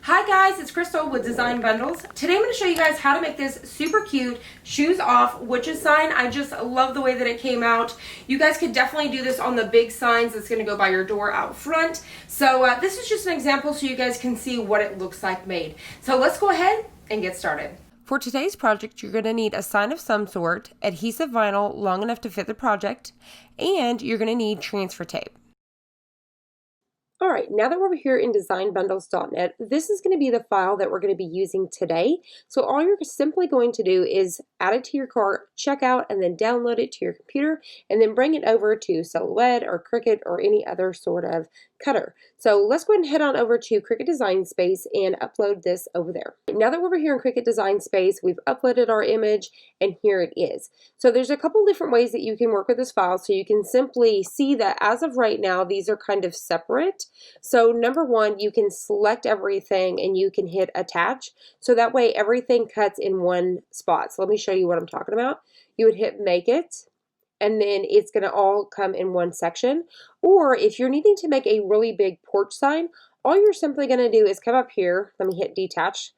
Hi guys, it's Crystal with Design Bundles. Today I'm going to show you guys how to make this super cute shoes off witches sign. I just love the way that it came out. You guys could definitely do this on the big signs that's going to go by your door out front. So this is just an example so you guys can see what it looks like made. So let's go ahead and get started. For today's project, you're going to need a sign of some sort, adhesive vinyl long enough to fit the project, and you're going to need transfer tape. All right, now that we're here in designbundles.net, this is going to be the file that we're going to be using today. So all you're simply going to do is add it to your cart, check out, and then download it to your computer, and then bring it over to Silhouette or Cricut or any other sort of cutter. So let's go ahead and head on over to Cricut Design Space and upload this over there. Now that we're over here in Cricut Design Space, we've uploaded our image, and here it is. So there's a couple different ways that you can work with this file. So you can simply see that as of right now, these are kind of separate. So number one, you can select everything and you can hit attach. So that way everything cuts in one spot. So let me show you what I'm talking about. You would hit make it, and then it's going to all come in one section. Or if you're needing to make a really big porch sign, all you're simply going to do is come up here. Let me hit detach.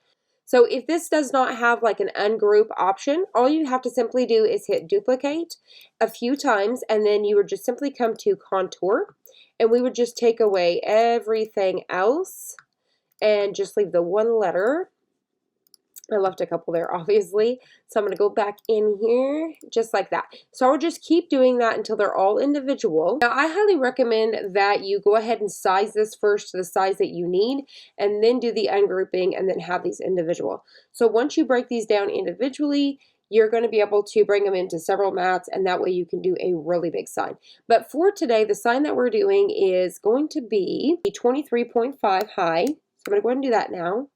So if this does not have like an ungroup option, all you have to simply do is hit duplicate a few times, and then you would just simply come to contour, and we would just take away everything else and just leave the one letter. I left a couple there, obviously. So I'm going to go back in here just like that. So I'll just keep doing that until they're all individual. Now, I highly recommend that you go ahead and size this first to the size that you need, and then do the ungrouping and then have these individual. So once you break these down individually, you're going to be able to bring them into several mats, and that way you can do a really big sign. But for today, the sign that we're doing is going to be 23.5 high. So I'm going to go ahead and do that now.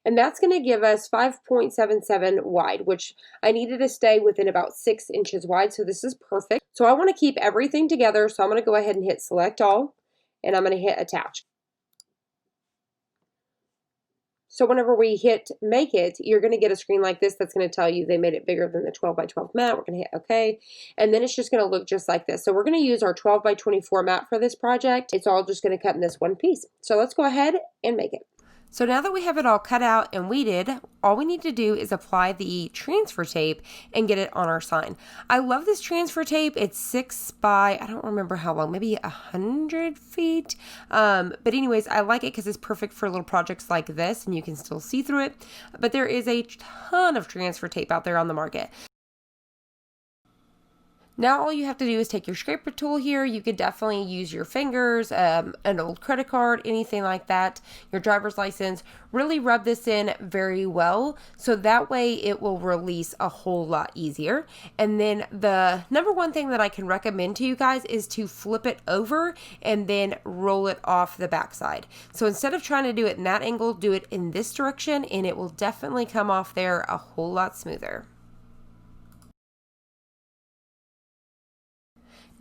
And that's going to give us 5.77 wide, which I needed to stay within about 6 inches wide. So this is perfect. So I want to keep everything together. So I'm going to go ahead and hit select all, and I'm going to hit attach. So whenever we hit make it, you're going to get a screen like this that's going to tell you they made it bigger than the 12 by 12 mat. We're going to hit OK. And then it's just going to look just like this. So we're going to use our 12 by 24 mat for this project. It's all just going to cut in this one piece. So let's go ahead and make it. So now that we have it all cut out and weeded, all we need to do is apply the transfer tape and get it on our sign. I love this transfer tape. It's 6 by, I don't remember how long, maybe 100 feet. But anyways, I like it because it's perfect for little projects like this and you can still see through it. But there is a ton of transfer tape out there on the market. Now all you have to do is take your scraper tool here. You could definitely use your fingers, an old credit card, anything like that, your driver's license. Really rub this in very well so that way it will release a whole lot easier. And then the number one thing that I can recommend to you guys is to flip it over and then roll it off the backside. So instead of trying to do it in that angle, do it in this direction and it will definitely come off there a whole lot smoother.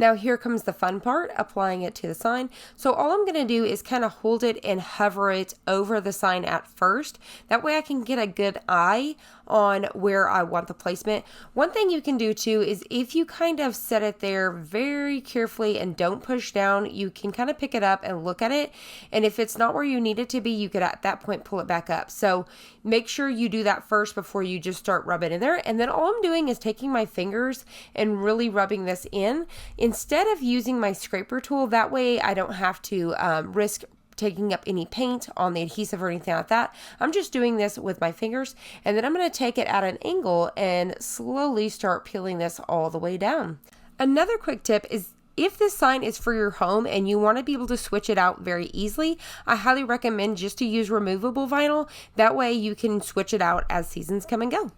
Now here comes the fun part, applying it to the sign. So all I'm going to do is kind of hold it and hover it over the sign at first. That way I can get a good eye on where I want the placement. One thing you can do too is if you kind of set it there very carefully and don't push down, you can kind of pick it up and look at it. And if it's not where you need it to be, you could at that point pull it back up. So make sure you do that first before you just start rubbing in there. And then all I'm doing is taking my fingers and really rubbing this in. Instead of using my scraper tool, that way I don't have to risk taking up any paint on the adhesive or anything like that. I'm just doing this with my fingers, and then I'm going to take it at an angle and slowly start peeling this all the way down. Another quick tip is if this sign is for your home and you want to be able to switch it out very easily, I highly recommend just to use removable vinyl. That way you can switch it out as seasons come and go.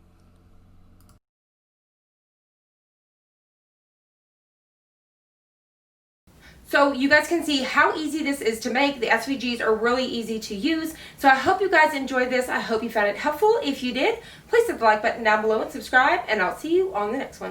So you guys can see how easy this is to make. The SVGs are really easy to use. So I hope you guys enjoyed this. I hope you found it helpful. If you did, please hit the like button down below and subscribe, and I'll see you on the next one.